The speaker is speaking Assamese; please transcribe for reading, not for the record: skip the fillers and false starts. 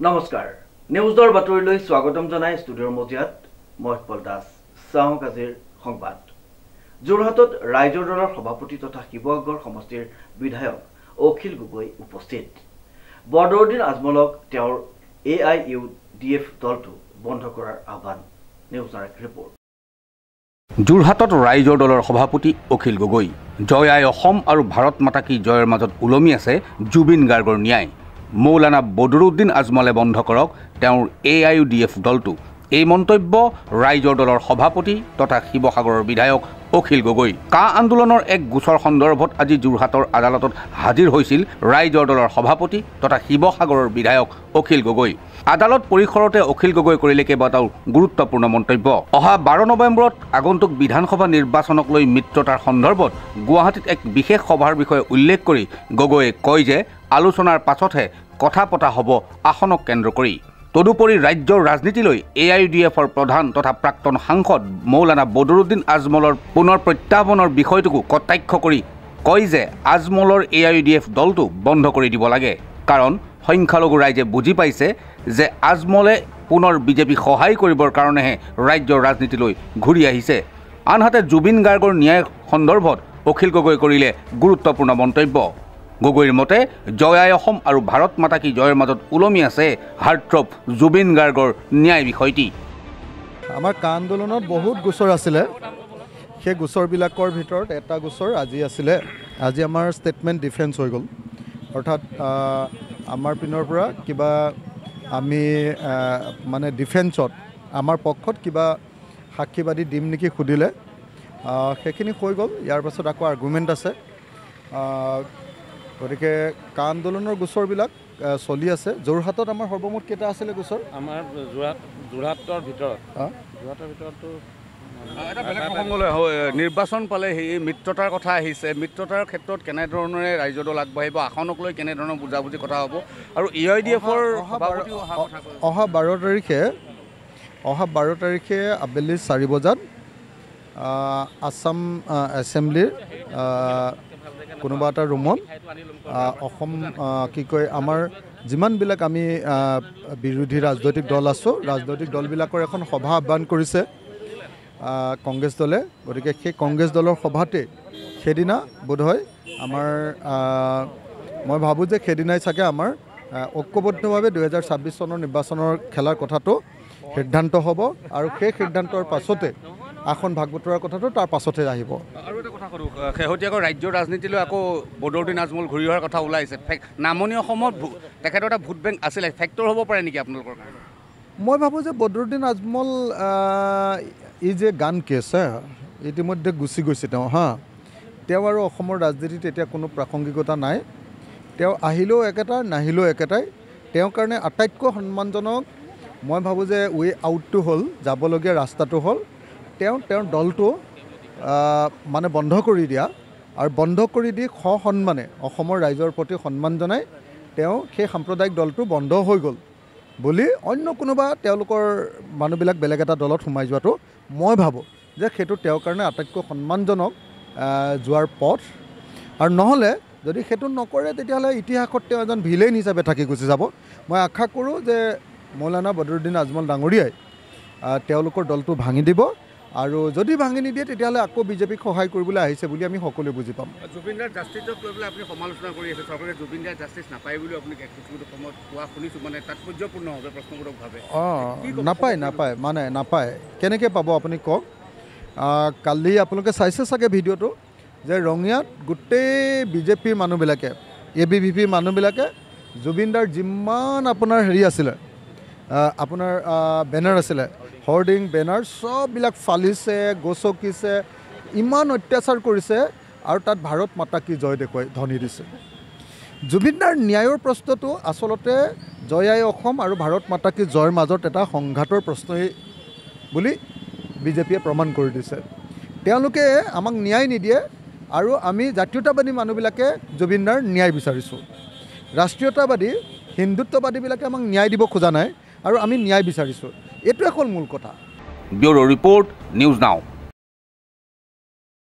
নমস্কাৰ নিউজৰ বাতৰিলৈ স্বাগতম জনাই ষ্টুডিঅ'ৰ মজিয়াত মই পল দাস চাওঁ আজিৰ সংবাদ যোৰহাটত ৰাইজৰ দলৰ সভাপতি তথা শিৱসাগৰ সমষ্টিৰ বিধায়ক অখিল গগৈ উপস্থিত বদৰুদ্দিন আজমলক তেওঁৰ AIUDF দলটো বন্ধ কৰাৰ আহ্বান নিউজৰ এক ৰিপৰ্ট যোৰহাটত ৰাইজৰ দলৰ সভাপতি অখিল গগৈ জয় আই অসম আৰু ভাৰত মাতা কি জয়ৰ মাজত ওলমি আছে জুবিন গাৰ্গৰ ন্যায় মৌলানা বদৰুদ্দিন আজমলে বন্ধ কৰক তেওঁৰ AIUDF দলটো এই মন্তব্য ৰাইজৰ দলৰ সভাপতি তথা শিৱসাগৰৰ বিধায়ক অখিল গগৈ কা আন্দোলনৰ এক গোচৰ সন্দৰ্ভত আজি যোৰহাটৰ আদালতত হাজিৰ হৈছিল ৰাইজৰ দলৰ সভাপতি তথা শিৱসাগৰৰ বিধায়ক অখিল গগৈ আদালত পৰিসৰতে অখিল গগৈ কৰিলে কেইবাটাও গুৰুত্বপূৰ্ণ মন্তব্য অহা 12 নৱেম্বৰত আগন্তুক বিধানসভা নিৰ্বাচনক লৈ মিত্ৰতাৰ সন্দৰ্ভত গুৱাহাটীত এক বিশেষ সভাৰ বিষয়ে উল্লেখ কৰি গগৈয়ে কয় যে আলোচনাৰ পাছতহে কথা পতা হ'ব আসনক কেন্দ্ৰ কৰি তদুপৰি ৰাজ্যৰ ৰাজনীতিলৈ AIUDFৰ প্ৰধান তথা প্ৰাক্তন সাংসদ মৌলানা বদৰুদ্দিন আজমলৰ পুনৰ প্ৰত্যাহ্বানৰ বিষয়টোকো কটাক্ষ কৰি কয় যে আজমলৰ AIUDF দলটো বন্ধ কৰি দিব লাগে কাৰণ সংখ্যালঘু ৰাইজে বুজি পাইছে যে আজমলে পুনৰ বিজেপি সহায় কৰিবৰ কাৰণেহে ৰাজ্যৰ ৰাজনীতিলৈ ঘূৰি আহিছে আনহাতে জুবিন গাৰ্গৰ ন্যায় সন্দৰ্ভত অখিল গগৈ কৰিলে গুৰুত্বপূৰ্ণ মন্তব্য গগৈৰ মতে জয় আই অসম আৰু ভাৰত মাতা কি জয়ৰ মাজত ওলমি আছে হাৰ্টথ্ৰব জুবিন গাৰ্গৰ ন্যায় বিষয়টি আমাৰ কা আন্দোলনত বহুত গোচৰ আছিলে সেই গোচৰবিলাকৰ ভিতৰত এটা গোচৰ আজি আছিলে আজি আমাৰ ষ্টেটমেণ্ট ডিফেন্স হৈ গ'ল অৰ্থাৎ আমাৰ পিনৰ পৰা কিবা আমি মানে ডিফেন্সত আমাৰ পক্ষত কিবা সাক্ষীবাদী দিম নেকি সুধিলে সেইখিনি হৈ গ'ল ইয়াৰ পাছত আকৌ আৰ্গুমেণ্ট আছে গতিকে কা আন্দোলনৰ গোচৰবিলাক চলি আছে যোৰহাটত আমাৰ সৰ্বমুঠ কেইটা আছিলে গোচৰ আমাৰ যোৰহাটৰ ভিতৰতো নিৰ্বাচন পালে সেই মিত্ৰতাৰ কথা আহিছে মিত্ৰতাৰ ক্ষেত্ৰত কেনেধৰণে ৰাইজৰ দল আগবাঢ়িব আসনক লৈ কেনেধৰণৰ বুজাবুজি কথা হ'ব আৰু AIUDFৰ অহা 12 তাৰিখে আবেলি 4 বজাত আছাম এছেম্বলিৰ কোনোবা এটা ৰুমত অসম কি কয় আমাৰ যিমানবিলাক আমি বিৰোধী ৰাজনৈতিক দল আছোঁ ৰাজনৈতিক দলবিলাকৰ এখন সভা আহ্বান কৰিছে কংগ্ৰেছ দলে গতিকে সেই কংগ্ৰেছ দলৰ সভাতে সেইদিনা বোধহয় আমাৰ মই ভাবোঁ যে সেইদিনাই চাগে আমাৰ ঐক্যবদ্ধভাৱে 2026 চনৰ নিৰ্বাচনৰ খেলাৰ কথাটো সিদ্ধান্ত হ'ব আৰু সেই সিদ্ধান্তৰ পাছতে আসন ভাগ বতৰাৰ কথাটো তাৰ পাছতে আহিব আৰু এটা কথা কৰো শেহতীয়াকৈ ৰাজ্যৰ ৰাজনীতিলৈ আকৌ বদৰুদ্দিন আজমল ঘূৰি অহাৰ কথা ওলাইছে নামনি অসমত তেখেতৰ এটা ভোট বেংক আছিলে ফেক্টৰ হ'ব পাৰে নেকি আপোনালোকৰ কাৰণে মই ভাবোঁ যে বদৰুদ্দিন আজমল এই যে গান কেছ ইতিমধ্যে গুচি গৈছে তেওঁ আৰু অসমৰ ৰাজনীতিত এতিয়া কোনো প্ৰাসংগিকতা নাই তেওঁ আহিলেও একেটা নাহিলেও একেটাই তেওঁৰ কাৰণে আটাইতকৈ সন্মানজনক মই ভাবোঁ যে ৱে আউটটো হ'ল যাবলগীয়া ৰাস্তাটো হ'ল তেওঁৰ দলটো মানে বন্ধ কৰি দিয়া আৰু বন্ধ কৰি দি সন্মানে অসমৰ ৰাইজৰ প্ৰতি সন্মান জনাই তেওঁ সেই সাম্প্ৰদায়িক দলটো বন্ধ হৈ গ'ল বুলি অন্য কোনোবা তেওঁলোকৰ মানুহবিলাক বেলেগ এটা দলত সোমাই যোৱাটো মই ভাবোঁ যে সেইটো তেওঁৰ কাৰণে আটাইতকৈ সন্মানজনক যোৱাৰ পথ আৰু নহ'লে যদি সেইটো নকৰে তেতিয়াহ'লে ইতিহাসত তেওঁ এজন ভিলেইন হিচাপে থাকি গুচি যাব মই আশা কৰোঁ যে মৌলানা বদৰুদ্দিন আজমল ডাঙৰীয়াই তেওঁলোকৰ দলটো ভাঙি দিব আৰু যদি ভাঙি নিদিয়ে তেতিয়াহ'লে আকৌ বিজেপিক সহায় কৰিবলৈ আহিছে বুলি আমি সকলোৱে বুজি পাম জুবিনদাৰ জাষ্টিছক লৈ পেলাই আপুনি সমালোচনা কৰি আছে চৰকাৰে জুবিনদাৰ জাষ্টিছ নাপায় বুলি আপুনি কিছু সময়ত কোৱা শুনিছোঁ মানে তাৎপৰ্যপূৰ্ণভাৱে প্ৰশ্নবোধকভাৱে নাপায় মানে নাপায় কেনেকৈ পাব আপুনি কওক কালি আপোনালোকে চাইছে চাগে ভিডিঅ'টো যে ৰঙিয়াত গোটেই বিজেপিৰ মানুহবিলাকে ABVP মানুহবিলাকে জুবিনদাৰ যিমান আপোনাৰ হেৰি আছিলে আপোনাৰ বেনাৰ আছিলে হৰ্ডিং বেনাৰ সববিলাক ফালিছে গছকিছে ইমান অত্যাচাৰ কৰিছে আৰু তাত ভাৰত মাতা কি জয় দেখুৱাই ধ্বনি দিছে জুবিনদাৰ ন্যায়ৰ প্ৰশ্নটো আচলতে জয় আই অসম আৰু ভাৰত মাতা কি জয়ৰ মাজত এটা সংঘাতৰ প্ৰশ্নই বুলি বিজেপিয়ে প্ৰমাণ কৰি দিছে তেওঁলোকে আমাক ন্যায় নিদিয়ে আৰু আমি জাতীয়তাবাদী মানুহবিলাকে জুবিনদাৰ ন্যায় বিচাৰিছোঁ ৰাষ্ট্ৰীয়তাবাদী হিন্দুত্ববাদীবিলাকে আমাক ন্যায় দিব খোজা নাই আৰু আমি ন্যায় বিচাৰিছোঁ এইটোৱে হ'ল মূল কথা ব্যুৰো ৰিপৰ্ট নিউজ নাও